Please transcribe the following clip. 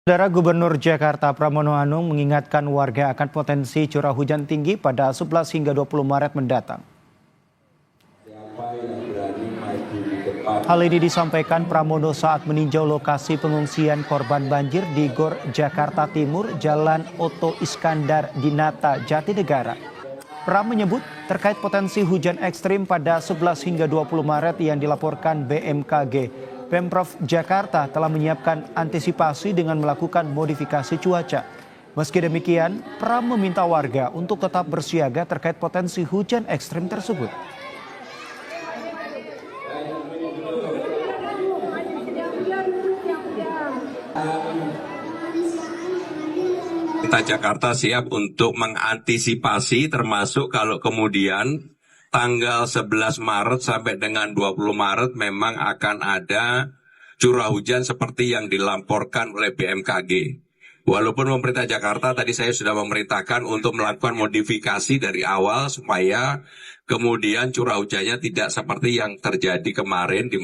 Saudara Gubernur Jakarta Pramono Anung mengingatkan warga akan potensi curah hujan tinggi pada 11 hingga 20 Maret mendatang. Hal ini disampaikan Pramono saat meninjau lokasi pengungsian korban banjir di Gor Jakarta Timur, Jalan Oto Iskandar Dinata, Jatinegara. Pram menyebut terkait potensi hujan ekstrim pada 11 hingga 20 Maret yang dilaporkan BMKG. Pemprov Jakarta telah menyiapkan antisipasi dengan melakukan modifikasi cuaca. Meski demikian, Pram meminta warga untuk tetap bersiaga terkait potensi hujan ekstrim tersebut. Jakarta siap untuk mengantisipasi, termasuk kalau kemudian tanggal 11 Maret sampai dengan 20 Maret memang akan ada curah hujan seperti yang dilaporkan oleh BMKG. Walaupun pemerintah Jakarta tadi saya sudah memerintahkan untuk melakukan modifikasi dari awal supaya kemudian curah hujannya tidak seperti yang terjadi kemarin di